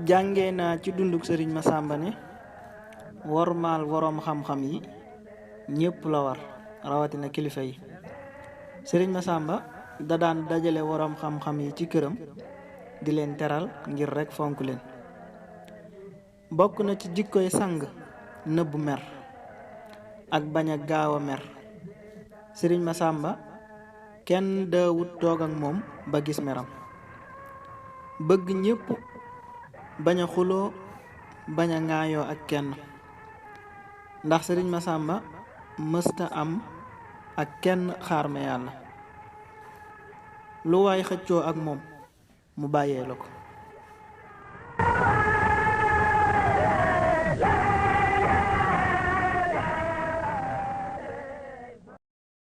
jàngee naa ci dunduk sëriñ Masamba ne wormaal woroom xam-xam yi ñépp la war rawatina kilifa yi. sëriñ Masamba da daan dajale woroom xam-xam yi ci këram di leen teral ngir rekk fonk leen. bokk na ci jikkoy sang nëbbu mer ak bañ a gaaw a mer. sëriñ Masamba kenn daawut toog ak moom ba gis meram. bëgg ñépp, bañ a xuloo, bañ a ŋaayoo ak kenn, ndax sëriñ Masamba mësta am ak kenn xaar ma yàlla. lu waay xëccoo ak moom mu bàyyee la ko.